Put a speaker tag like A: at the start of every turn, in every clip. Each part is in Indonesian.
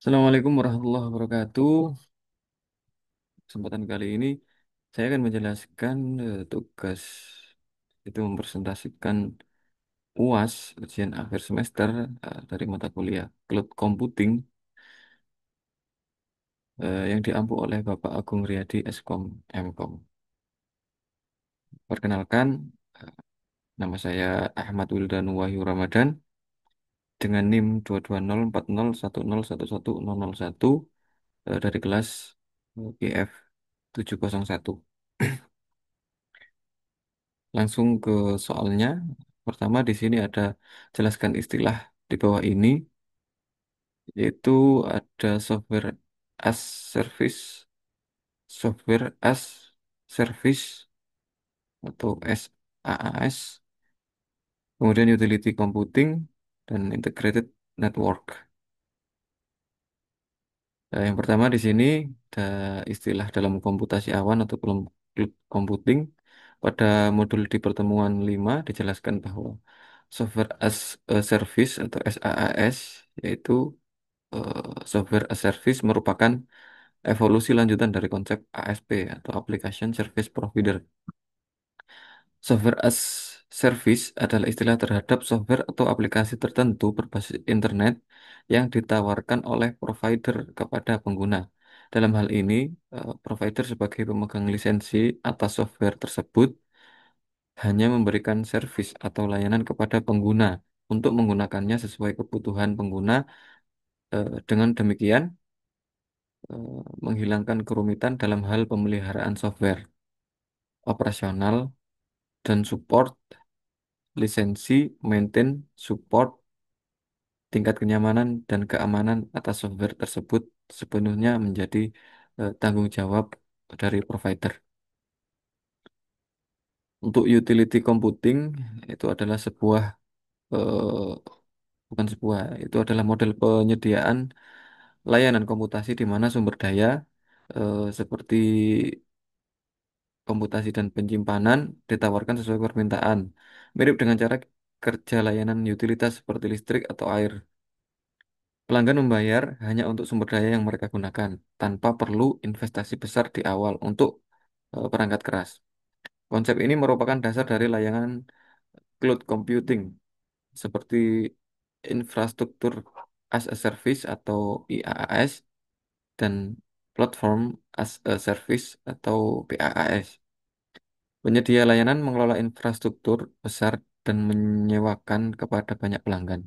A: Assalamualaikum warahmatullahi wabarakatuh. Kesempatan kali ini saya akan menjelaskan tugas itu mempresentasikan UAS ujian akhir semester dari mata kuliah Cloud Computing yang diampu oleh Bapak Agung Riyadi Eskom Mkom. Perkenalkan, eh, nama saya Ahmad Wildan Wahyu Ramadan dengan NIM 2204010111101 dari kelas IF 701. Langsung ke soalnya. Pertama di sini ada jelaskan istilah di bawah ini, yaitu ada as service, software as service atau SaaS, kemudian utility computing dan integrated network. Yang pertama di sini ada istilah dalam komputasi awan atau cloud computing. Pada modul di pertemuan 5 dijelaskan bahwa software as a service atau SaaS yaitu software as service merupakan evolusi lanjutan dari konsep ASP atau Application Service Provider. Software as Service adalah istilah terhadap software atau aplikasi tertentu berbasis internet yang ditawarkan oleh provider kepada pengguna. Dalam hal ini, provider sebagai pemegang lisensi atas software tersebut hanya memberikan servis atau layanan kepada pengguna untuk menggunakannya sesuai kebutuhan pengguna. Dengan demikian, menghilangkan kerumitan dalam hal pemeliharaan software, operasional, dan support, lisensi, maintain, support, tingkat kenyamanan dan keamanan atas software tersebut sepenuhnya menjadi tanggung jawab dari provider. Untuk utility computing itu adalah bukan sebuah, itu adalah model penyediaan layanan komputasi di mana sumber daya seperti komputasi dan penyimpanan ditawarkan sesuai permintaan. Mirip dengan cara kerja layanan utilitas seperti listrik atau air. Pelanggan membayar hanya untuk sumber daya yang mereka gunakan, tanpa perlu investasi besar di awal untuk perangkat keras. Konsep ini merupakan dasar dari layanan cloud computing, seperti infrastruktur as a service atau IaaS dan platform as a service atau PaaS. Penyedia layanan mengelola infrastruktur besar dan menyewakan kepada banyak pelanggan.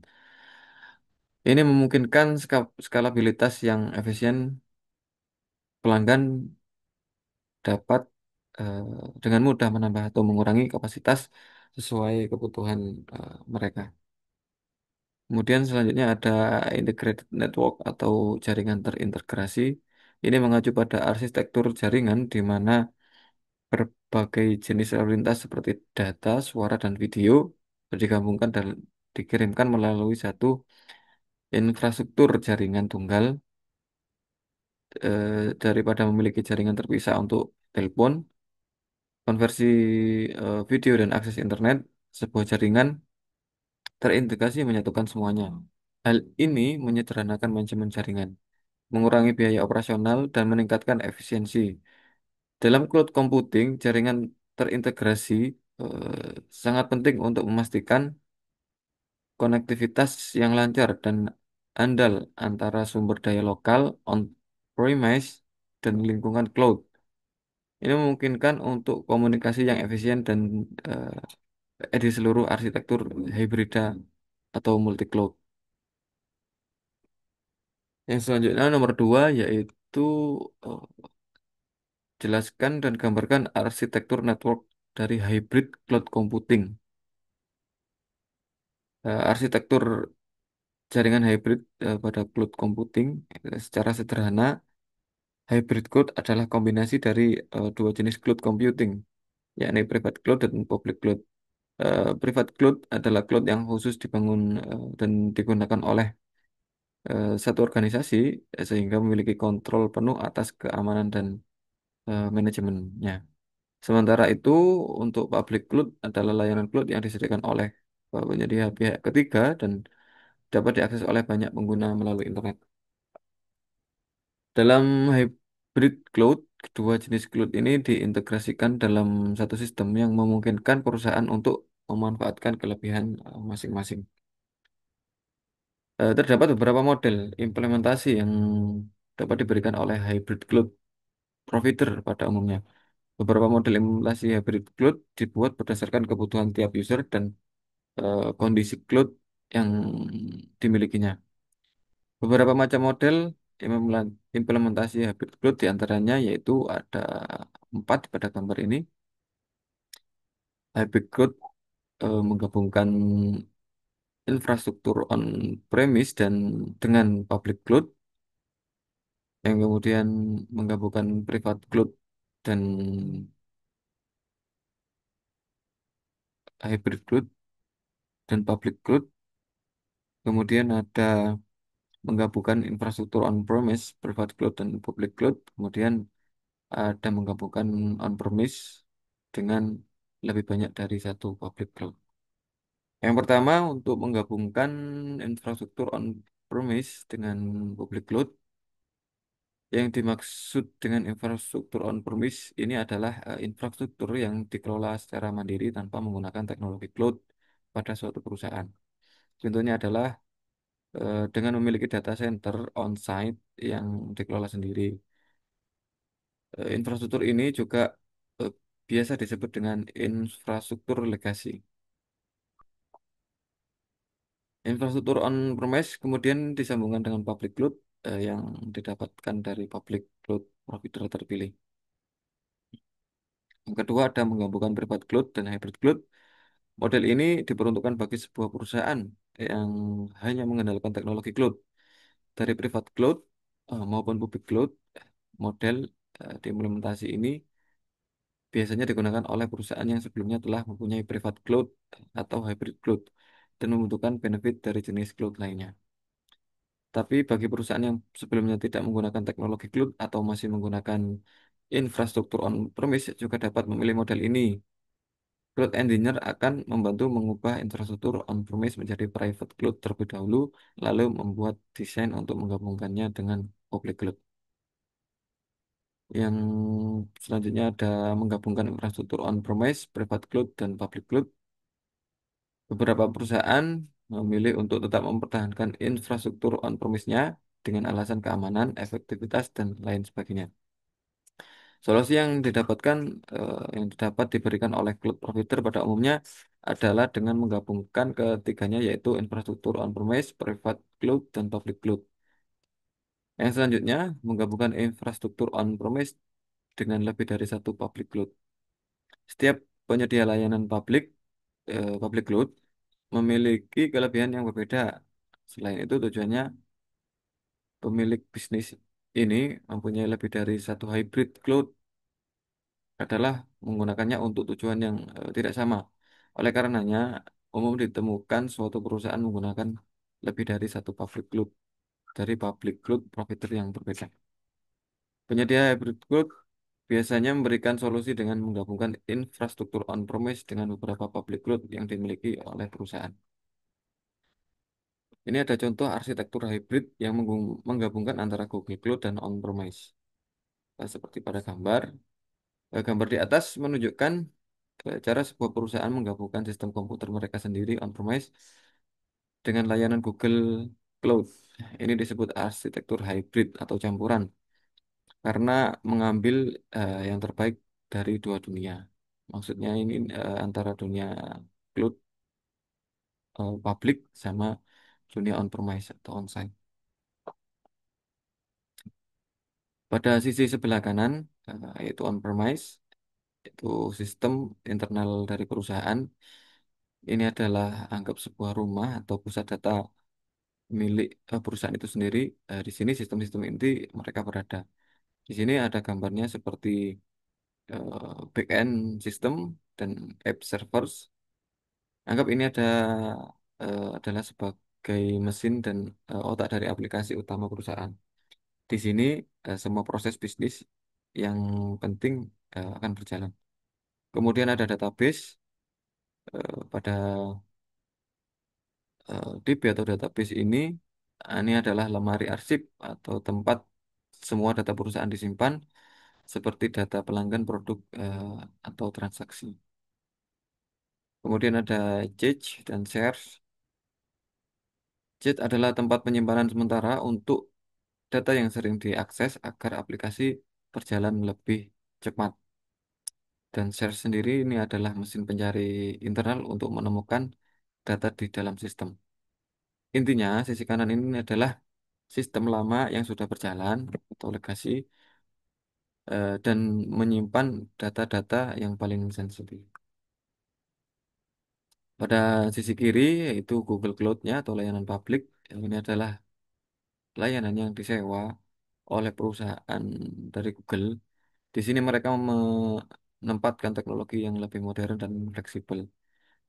A: Ini memungkinkan skalabilitas yang efisien. Pelanggan dapat eh, dengan mudah menambah atau mengurangi kapasitas sesuai kebutuhan mereka. Kemudian selanjutnya ada integrated network atau jaringan terintegrasi. Ini mengacu pada arsitektur jaringan di mana berbagai jenis lalu lintas seperti data, suara, dan video digabungkan dan dikirimkan melalui satu infrastruktur jaringan tunggal daripada memiliki jaringan terpisah untuk telepon, konversi video dan akses internet. Sebuah jaringan terintegrasi menyatukan semuanya. Hal ini menyederhanakan manajemen jaringan, mengurangi biaya operasional, dan meningkatkan efisiensi. Dalam cloud computing, jaringan terintegrasi sangat penting untuk memastikan konektivitas yang lancar dan andal antara sumber daya lokal, on-premise, dan lingkungan cloud. Ini memungkinkan untuk komunikasi yang efisien dan di seluruh arsitektur hibrida atau multi cloud. Yang selanjutnya nomor dua yaitu eh, jelaskan dan gambarkan arsitektur network dari hybrid cloud computing. Arsitektur jaringan hybrid pada cloud computing secara sederhana, hybrid cloud adalah kombinasi dari dua jenis cloud computing, yakni private cloud dan public cloud. Private cloud adalah cloud yang khusus dibangun dan digunakan oleh satu organisasi sehingga memiliki kontrol penuh atas keamanan dan manajemennya. Sementara itu, untuk public cloud adalah layanan cloud yang disediakan oleh penyedia pihak ketiga dan dapat diakses oleh banyak pengguna melalui internet. Dalam hybrid cloud, kedua jenis cloud ini diintegrasikan dalam satu sistem yang memungkinkan perusahaan untuk memanfaatkan kelebihan masing-masing. Terdapat beberapa model implementasi yang dapat diberikan oleh hybrid cloud provider pada umumnya. Beberapa model implementasi hybrid cloud dibuat berdasarkan kebutuhan tiap user dan kondisi cloud yang dimilikinya. Beberapa macam model implementasi hybrid cloud diantaranya yaitu ada 4 pada gambar ini. Hybrid cloud menggabungkan infrastruktur on-premise dan dengan public cloud, yang kemudian menggabungkan private cloud dan hybrid cloud dan public cloud. Kemudian ada menggabungkan infrastruktur on-premise, private cloud dan public cloud. Kemudian ada menggabungkan on-premise dengan lebih banyak dari satu public cloud. Yang pertama, untuk menggabungkan infrastruktur on-premise dengan public cloud. Yang dimaksud dengan infrastruktur on-premise ini adalah infrastruktur yang dikelola secara mandiri tanpa menggunakan teknologi cloud pada suatu perusahaan. Contohnya adalah dengan memiliki data center on-site yang dikelola sendiri. Infrastruktur ini juga eh, biasa disebut dengan infrastruktur legasi. Infrastruktur on-premise kemudian disambungkan dengan public cloud yang didapatkan dari public cloud provider terpilih. Yang kedua ada menggabungkan private cloud dan hybrid cloud. Model ini diperuntukkan bagi sebuah perusahaan yang hanya mengandalkan teknologi cloud. Dari private cloud maupun public cloud, model diimplementasi ini biasanya digunakan oleh perusahaan yang sebelumnya telah mempunyai private cloud atau hybrid cloud dan membutuhkan benefit dari jenis cloud lainnya. Tapi bagi perusahaan yang sebelumnya tidak menggunakan teknologi cloud atau masih menggunakan infrastruktur on-premise juga dapat memilih model ini. Cloud Engineer akan membantu mengubah infrastruktur on-premise menjadi private cloud terlebih dahulu, lalu membuat desain untuk menggabungkannya dengan public cloud. Yang selanjutnya ada menggabungkan infrastruktur on-premise, private cloud, dan public cloud. Beberapa perusahaan memilih untuk tetap mempertahankan infrastruktur on-premise-nya dengan alasan keamanan, efektivitas, dan lain sebagainya. Solusi yang didapat diberikan oleh cloud provider pada umumnya adalah dengan menggabungkan ketiganya yaitu infrastruktur on-premise, private cloud, dan public cloud. Yang selanjutnya, menggabungkan infrastruktur on-premise dengan lebih dari satu public cloud. Setiap penyedia layanan public cloud memiliki kelebihan yang berbeda. Selain itu, tujuannya pemilik bisnis ini mempunyai lebih dari satu hybrid cloud adalah menggunakannya untuk tujuan yang tidak sama. Oleh karenanya, umum ditemukan suatu perusahaan menggunakan lebih dari satu public cloud provider yang berbeda. Penyedia hybrid cloud biasanya memberikan solusi dengan menggabungkan infrastruktur on-premise dengan beberapa public cloud yang dimiliki oleh perusahaan. Ini ada contoh arsitektur hybrid yang menggabungkan antara Google Cloud dan on-premise. Seperti pada gambar. Gambar di atas menunjukkan cara sebuah perusahaan menggabungkan sistem komputer mereka sendiri on-premise dengan layanan Google Cloud. Ini disebut arsitektur hybrid atau campuran karena mengambil yang terbaik dari dua dunia. Maksudnya ini antara dunia cloud public sama dunia on-premise atau on-site. Pada sisi sebelah kanan, yaitu on-premise, itu sistem internal dari perusahaan. Ini adalah anggap sebuah rumah atau pusat data milik perusahaan itu sendiri. Di sini sistem-sistem inti mereka berada. Di sini ada gambarnya seperti backend system dan app servers. Anggap ini adalah sebagai mesin dan otak dari aplikasi utama perusahaan. Di sini semua proses bisnis yang penting akan berjalan. Kemudian ada database pada DB atau database ini adalah lemari arsip atau tempat semua data perusahaan disimpan, seperti data pelanggan, produk, atau transaksi. Kemudian ada cache dan shares. Cache adalah tempat penyimpanan sementara untuk data yang sering diakses agar aplikasi berjalan lebih cepat. Dan share sendiri ini adalah mesin pencari internal untuk menemukan data di dalam sistem. Intinya, sisi kanan ini adalah sistem lama yang sudah berjalan atau legacy, dan menyimpan data-data yang paling sensitif. Pada sisi kiri yaitu Google Cloud-nya atau layanan publik. Ini adalah layanan yang disewa oleh perusahaan dari Google. Di sini mereka menempatkan teknologi yang lebih modern dan fleksibel.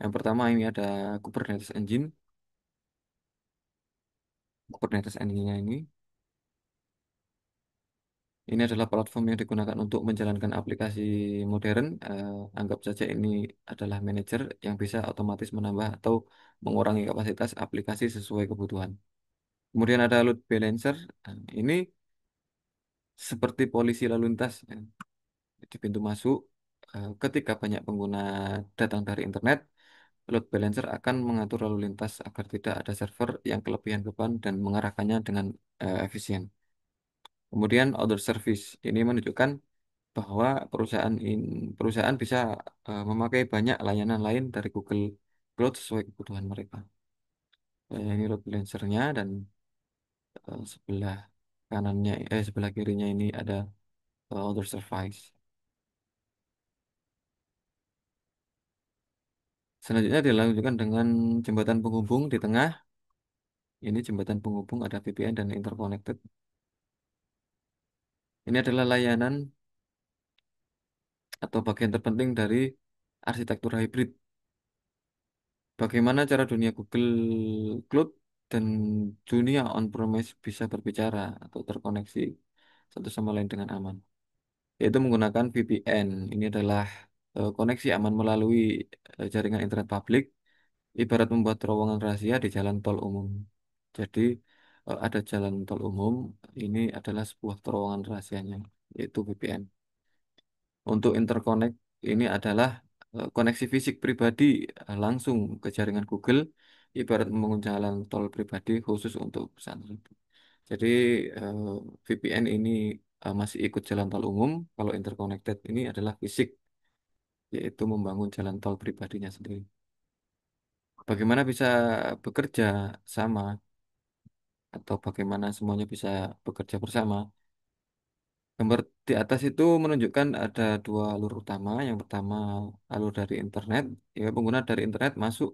A: Yang pertama ini ada Kubernetes Engine. Kubernetes Engine-nya ini adalah platform yang digunakan untuk menjalankan aplikasi modern. Anggap saja ini adalah manajer yang bisa otomatis menambah atau mengurangi kapasitas aplikasi sesuai kebutuhan. Kemudian ada load balancer. Ini seperti polisi lalu lintas, di pintu masuk. Ketika banyak pengguna datang dari internet, load balancer akan mengatur lalu lintas agar tidak ada server yang kelebihan beban dan mengarahkannya dengan efisien. Kemudian other service ini menunjukkan bahwa perusahaan bisa memakai banyak layanan lain dari Google Cloud sesuai kebutuhan mereka. Ini load balancernya dan sebelah sebelah kirinya ini ada other service. Selanjutnya dilanjutkan dengan jembatan penghubung di tengah. Ini jembatan penghubung ada VPN dan interconnected. Ini adalah layanan atau bagian terpenting dari arsitektur hybrid. Bagaimana cara dunia Google Cloud dan dunia on-premise bisa berbicara atau terkoneksi satu sama lain dengan aman, yaitu menggunakan VPN. Ini adalah koneksi aman melalui jaringan internet publik, ibarat membuat terowongan rahasia di jalan tol umum. Jadi ada jalan tol umum, ini adalah sebuah terowongan rahasianya, yaitu VPN. Untuk interconnect ini adalah koneksi fisik pribadi langsung ke jaringan Google, ibarat membangun jalan tol pribadi khusus untuk perusahaan tersebut. Jadi eh, VPN ini masih ikut jalan tol umum, kalau interconnected ini adalah fisik, yaitu membangun jalan tol pribadinya sendiri. Bagaimana bisa bekerja sama atau bagaimana semuanya bisa bekerja bersama? Gambar di atas itu menunjukkan ada dua alur utama. Yang pertama alur dari internet, ya pengguna dari internet masuk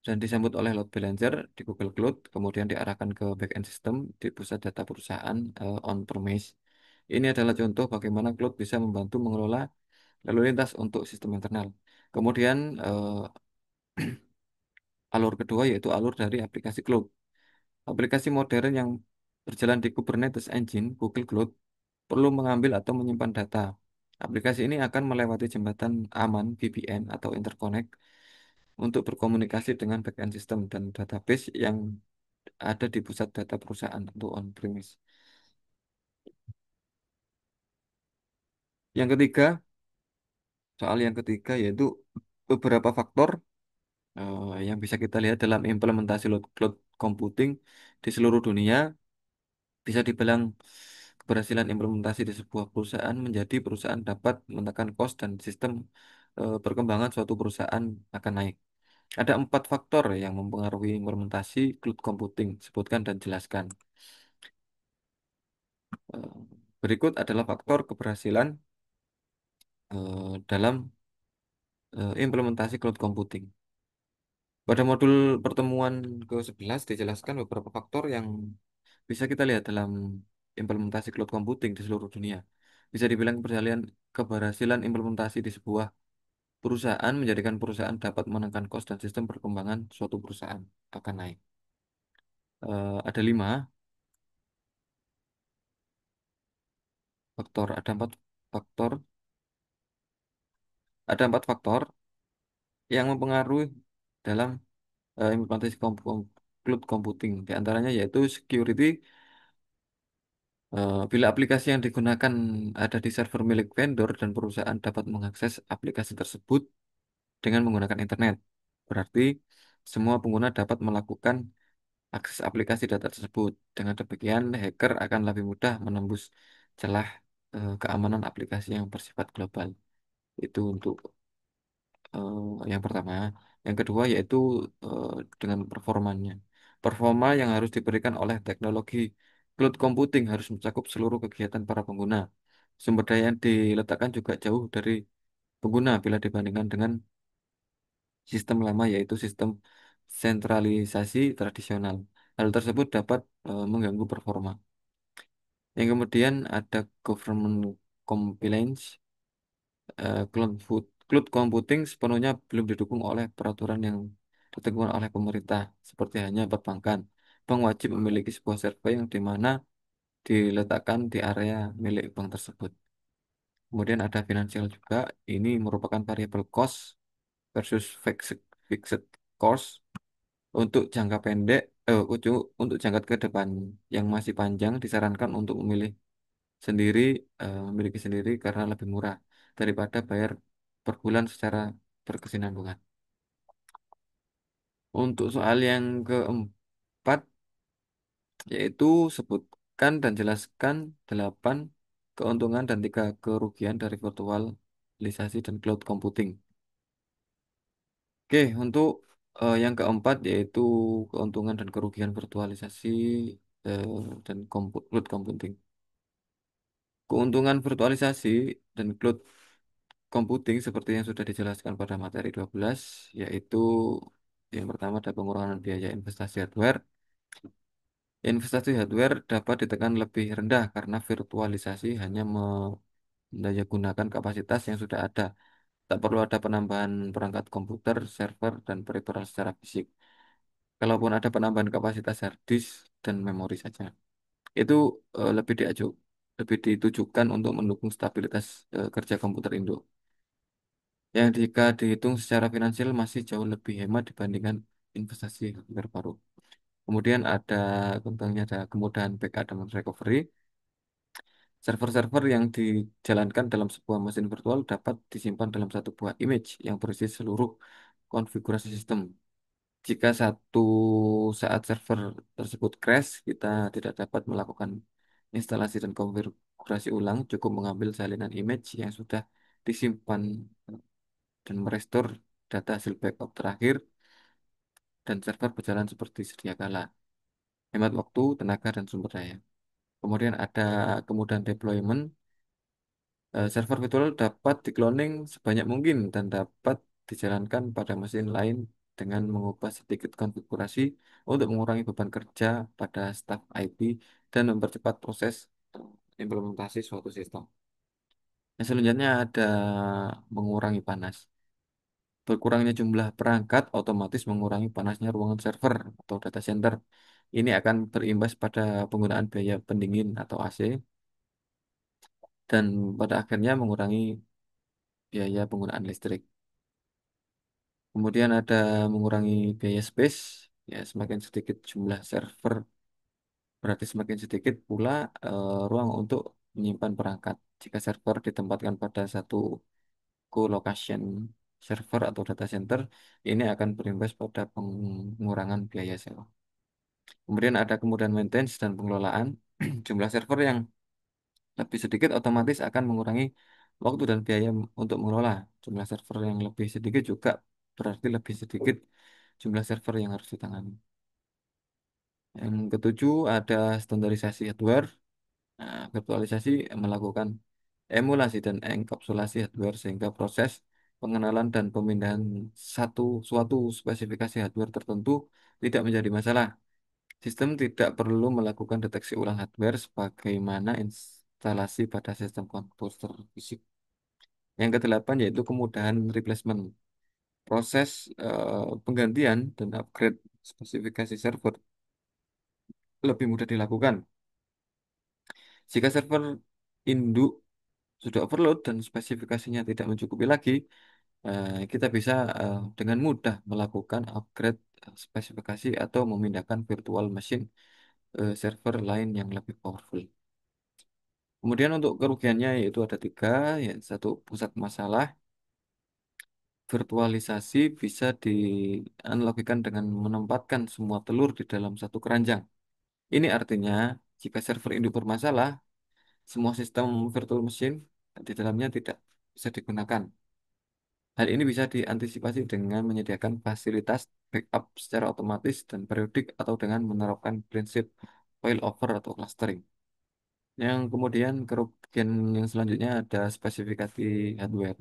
A: dan disambut oleh load balancer di Google Cloud, kemudian diarahkan ke backend system di pusat data perusahaan on-premise. Ini adalah contoh bagaimana cloud bisa membantu mengelola lalu lintas untuk sistem internal. Kemudian alur kedua yaitu alur dari aplikasi cloud. Aplikasi modern yang berjalan di Kubernetes Engine, Google Cloud, perlu mengambil atau menyimpan data. Aplikasi ini akan melewati jembatan aman VPN atau interconnect untuk berkomunikasi dengan backend system dan database yang ada di pusat data perusahaan atau on-premise. Yang ketiga, soal yang ketiga yaitu beberapa faktor yang bisa kita lihat dalam implementasi cloud computing di seluruh dunia. Bisa dibilang keberhasilan implementasi di sebuah perusahaan menjadi perusahaan dapat menekan kos dan sistem perkembangan suatu perusahaan akan naik. Ada 4 faktor yang mempengaruhi implementasi cloud computing. Sebutkan dan jelaskan. Eh, Berikut adalah faktor keberhasilan dalam implementasi cloud computing. Pada modul pertemuan ke-11 dijelaskan beberapa faktor yang bisa kita lihat dalam implementasi cloud computing di seluruh dunia. Bisa dibilang keberhasilan implementasi di sebuah perusahaan menjadikan perusahaan dapat menekan kos dan sistem perkembangan suatu perusahaan akan naik. Ada 5 faktor, faktor, ada 4 faktor yang mempengaruhi dalam implementasi cloud computing. Di antaranya yaitu security, Bila aplikasi yang digunakan ada di server milik vendor dan perusahaan dapat mengakses aplikasi tersebut dengan menggunakan internet. Berarti semua pengguna dapat melakukan akses aplikasi data tersebut. Dengan demikian, hacker akan lebih mudah menembus celah keamanan aplikasi yang bersifat global. Itu untuk yang pertama. Yang kedua yaitu eh, dengan performanya. Performa yang harus diberikan oleh teknologi cloud computing harus mencakup seluruh kegiatan para pengguna. Sumber daya yang diletakkan juga jauh dari pengguna bila dibandingkan dengan sistem lama yaitu sistem sentralisasi tradisional. Hal tersebut dapat mengganggu performa. Yang kemudian ada government compliance. Cloud computing sepenuhnya belum didukung oleh peraturan yang ditentukan oleh pemerintah, seperti hanya perbankan. Bank wajib memiliki sebuah server yang di mana diletakkan di area milik bank tersebut. Kemudian ada finansial juga, ini merupakan variable cost versus fixed cost untuk jangka pendek, untuk jangka ke depan yang masih panjang disarankan untuk sendiri, memiliki sendiri karena lebih murah daripada bayar per bulan secara berkesinambungan. Untuk soal yang keempat, yaitu sebutkan dan jelaskan 8 keuntungan dan 3 kerugian dari virtualisasi dan cloud computing. Oke, untuk yang keempat yaitu keuntungan dan kerugian virtualisasi eh, dan cloud computing. Keuntungan virtualisasi dan cloud computing seperti yang sudah dijelaskan pada materi 12, yaitu yang pertama ada pengurangan biaya investasi hardware. Investasi hardware dapat ditekan lebih rendah karena virtualisasi hanya mendayagunakan kapasitas yang sudah ada. Tak perlu ada penambahan perangkat komputer, server, dan periperal secara fisik. Kalaupun ada penambahan kapasitas hard disk dan memori saja. Itu lebih ditujukan untuk mendukung stabilitas kerja komputer Indo. Yang jika dihitung secara finansial masih jauh lebih hemat dibandingkan investasi hardware baru. Kemudian ada tentangnya ada kemudahan backup dan recovery. Server-server yang dijalankan dalam sebuah mesin virtual dapat disimpan dalam satu buah image yang berisi seluruh konfigurasi sistem. Jika satu saat server tersebut crash, kita tidak dapat melakukan instalasi dan konfigurasi ulang, cukup mengambil salinan image yang sudah disimpan dan merestore data hasil backup terakhir dan server berjalan seperti sedia kala. Hemat waktu, tenaga, dan sumber daya. Kemudian ada kemudahan deployment. Server virtual dapat dikloning sebanyak mungkin dan dapat dijalankan pada mesin lain dengan mengubah sedikit konfigurasi untuk mengurangi beban kerja pada staf IT dan mempercepat proses implementasi suatu sistem. Yang selanjutnya ada mengurangi panas. Berkurangnya jumlah perangkat otomatis mengurangi panasnya ruangan server atau data center. Ini akan berimbas pada penggunaan biaya pendingin atau AC dan pada akhirnya mengurangi biaya penggunaan listrik. Kemudian ada mengurangi biaya space, ya semakin sedikit jumlah server, berarti semakin sedikit pula ruang untuk menyimpan perangkat. Jika server ditempatkan pada satu co-location server atau data center, ini akan berimbas pada pengurangan biaya sewa. Kemudian ada kemudahan maintenance dan pengelolaan. Jumlah server yang lebih sedikit otomatis akan mengurangi waktu dan biaya untuk mengelola. Jumlah server yang lebih sedikit juga berarti lebih sedikit jumlah server yang harus ditangani. Yang ketujuh ada standarisasi hardware. Nah, virtualisasi melakukan emulasi dan enkapsulasi hardware sehingga proses pengenalan dan pemindahan suatu spesifikasi hardware tertentu tidak menjadi masalah. Sistem tidak perlu melakukan deteksi ulang hardware sebagaimana instalasi pada sistem komputer fisik. Yang kedelapan yaitu kemudahan replacement. Proses penggantian dan upgrade spesifikasi server lebih mudah dilakukan. Jika server induk sudah overload dan spesifikasinya tidak mencukupi lagi, kita bisa dengan mudah melakukan upgrade spesifikasi atau memindahkan virtual machine server lain yang lebih powerful. Kemudian untuk kerugiannya yaitu ada tiga, ya satu pusat masalah, virtualisasi bisa dianalogikan dengan menempatkan semua telur di dalam satu keranjang. Ini artinya jika server induk bermasalah, semua sistem virtual machine di dalamnya tidak bisa digunakan. Hal ini bisa diantisipasi dengan menyediakan fasilitas backup secara otomatis dan periodik atau dengan menerapkan prinsip failover atau clustering. Yang kemudian kerugian yang selanjutnya ada spesifikasi hardware,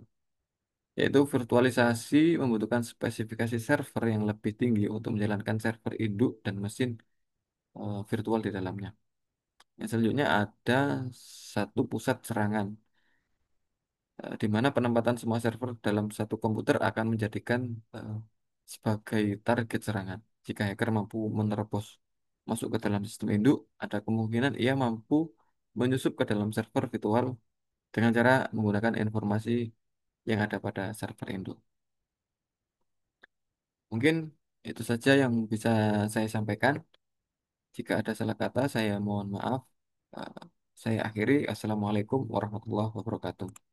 A: yaitu virtualisasi membutuhkan spesifikasi server yang lebih tinggi untuk menjalankan server induk dan mesin virtual di dalamnya. Yang selanjutnya ada satu pusat serangan, di mana penempatan semua server dalam satu komputer akan menjadikan eh, sebagai target serangan. Jika hacker mampu menerobos masuk ke dalam sistem induk, ada kemungkinan ia mampu menyusup ke dalam server virtual dengan cara menggunakan informasi yang ada pada server induk. Mungkin itu saja yang bisa saya sampaikan. Jika ada salah kata, saya mohon maaf. Eh, saya akhiri. Assalamualaikum warahmatullahi wabarakatuh.